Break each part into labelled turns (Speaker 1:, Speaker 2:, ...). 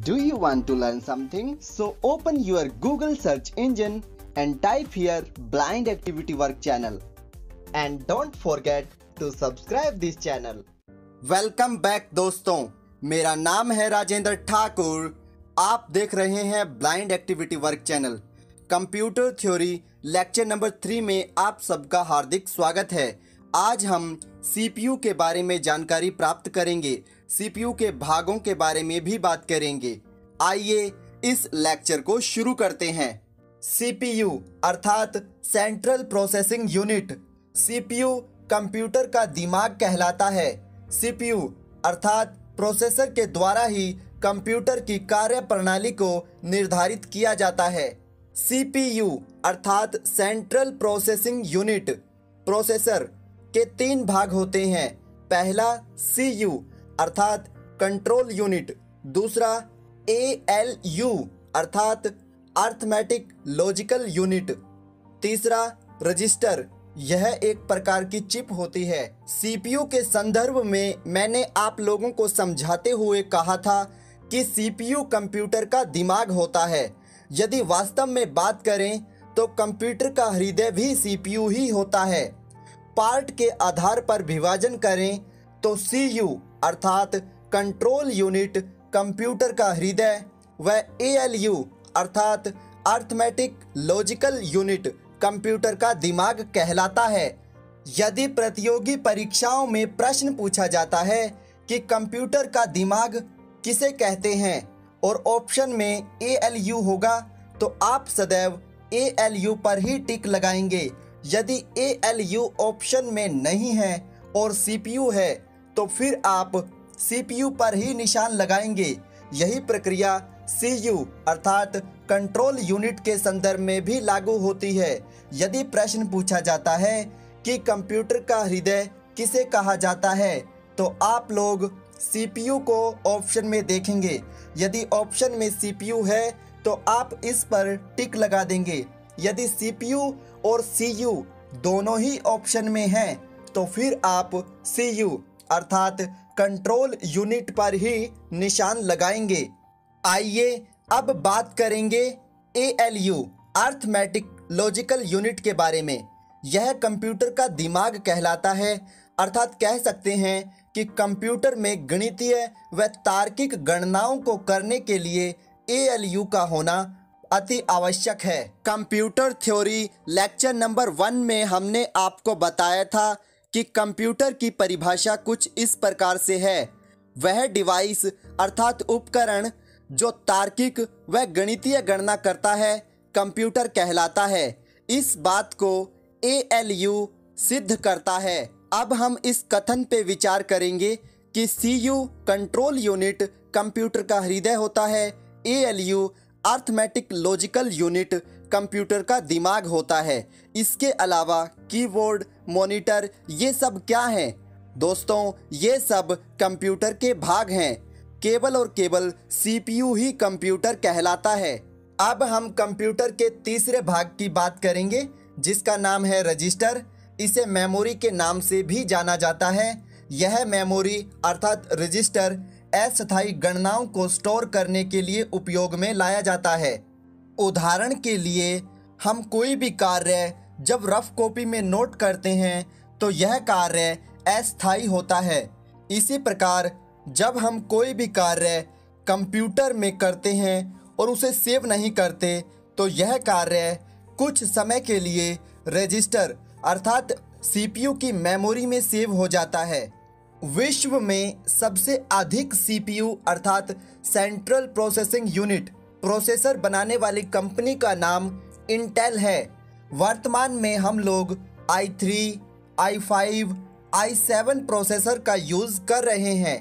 Speaker 1: Do you want to learn something? So open your Google search engine and type here Blind Activity Work channel. And don't forget to subscribe this channel. Welcome back दोस्तों, मेरा नाम है राजेंद्र ठाकुर। आप देख रहे हैं blind activity work channel. Computer theory lecture number 3 में आप सबका हार्दिक स्वागत है। आज हम सीपीयू के बारे में जानकारी प्राप्त करेंगे, सीपीयू के भागों के बारे में भी बात करेंगे। आइए इस लेक्चर को शुरू करते हैं। सीपीयू अर्थात central processing unit. CPU computer का दिमाग कहलाता है। सीपीयू अर्थात प्रोसेसर के द्वारा ही कंप्यूटर की कार्य प्रणाली को निर्धारित किया जाता है। सीपीयू अर्थात सेंट्रल प्रोसेसिंग यूनिट प्रोसेसर के 3 भाग होते हैं। पहला सीयू अर्थात कंट्रोल यूनिट, दूसरा एएलयू अर्थात अर्थमेटिक लॉजिकल यूनिट, तीसरा रजिस्टर, यह एक प्रकार की चिप होती है। सीपीयू के संदर्भ में मैंने आप लोगों को समझाते हुए कहा था कि सीपीयू कंप्यूटर का दिमाग होता है। यदि वास्तव में बात करें तो कंप्यूटर का हृदय भी सीपीयू ही होता है। पार्ट के आधार पर विभाजन करें तो सीयू अर्थात कंट्रोल यूनिट कंप्यूटर का हृदय व एएलयू अर्थात अर्थमेटिक लॉजिकल यूनिट कंप्यूटर का दिमाग कहलाता है। यदि प्रतियोगी परीक्षाओं में प्रश्न पूछा जाता है कि कंप्यूटर का दिमाग किसे कहते हैं और ऑप्शन में एएलयू होगा तो आप सदैव एएलयू पर ही टिक लगाएंगे। यदि एएलयू ऑप्शन में नहीं है और सीपीयू है तो फिर आप सीपीयू पर ही निशान लगाएंगे। यही प्रक्रिया सीयू अर्थात कंट्रोल यूनिट के संदर्भ में भी लागू होती है। यदि प्रश्न पूछा जाता है कि कंप्यूटर का हृदय किसे कहा जाता है तो आप लोग सीपीयू को ऑप्शन में देखेंगे। यदि ऑप्शन में सीपीयू है तो आप इस पर टिक लगा देंगे। यदि सीपीयू और सीयू दोनों ही ऑप्शन में हैं तो फिर आप सीयू अर्थात कंट्रोल यूनिट पर ही निशान लगाएंगे। आइए अब बात करेंगे एएलयू अर्थमेटिक लॉजिकल यूनिट के बारे में। यह कंप्यूटर का दिमाग कहलाता है, अर्थात कह सकते हैं कि कंप्यूटर में गणितीय व तार्किक गणनाओं को करने के लिए एएलयू का होना अति आवश्यक है। कंप्यूटर थ्योरी लेक्चर नंबर 1 में हमने आपको बताया था कि कंप्यूटर की परिभाषा कुछ इस प्रकार से है। वह डिवाइस अर्थात उपकरण जो तार्किक व गणितीय गणना करता है कंप्यूटर कहलाता है। इस बात को एएलयू सिद्ध करता है। अब हम इस कथन पे विचार करेंगे कि सीयू कंट्रोल यूनिट कंप्यूटर का हृदय होता है, ALU arithmetic logical unit computer का दिमाग होता है। इसके अलावा कीबोर्ड, मॉनिटर, ये सब क्या हैं? दोस्तों, ये सब कंप्यूटर के भाग हैं। केवल और केवल सीपीयू ही कंप्यूटर कहलाता है। अब हम कंप्यूटर के तीसरे भाग की बात करेंगे जिसका नाम है रजिस्टर। इसे मेमोरी के नाम से भी जाना जाता है। यह मेमोरी अर्थात रजिस्टर अस्थायी गणनाओं को स्टोर करने के लिए उपयोग में लाया जाता है। उदाहरण के लिए हम कोई भी कार्य जब रफ कॉपी में नोट करते हैं तो यह कार्य अस्थायी होता है। इसी प्रकार जब हम कोई भी कार्य कंप्यूटर में करते हैं और उसे सेव नहीं करते तो यह कार्य कुछ समय के लिए रजिस्टर अर्थात सीपीयू की मेमोरी में सेव हो जाता है। विश्व में सबसे अधिक सीपीयू अर्थात सेंट्रल प्रोसेसिंग यूनिट प्रोसेसर बनाने वाली कंपनी का नाम इंटेल है। वर्तमान में हम लोग i3, i5, i7 प्रोसेसर का यूज़ कर रहे हैं।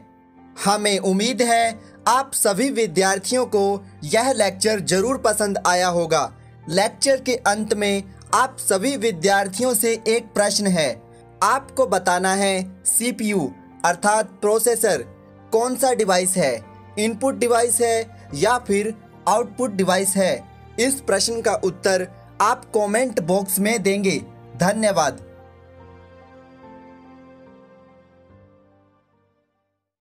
Speaker 1: हमें उम्मीद है आप सभी विद्यार्थियों को यह लेक्चर जरूर पसंद आया होगा। लेक्चर के अंत में आप सभी विद्यार्थियों से एक प्रश्न है। आपको बताना है सीपीयू अर्थात प्रोसेसर कौन सा डिवाइस है, इनपुट डिवाइस है या फिर आउटपुट डिवाइस है। इस प्रश्न का उत्तर आप कमेंट बॉक्स में देंगे। धन्यवाद।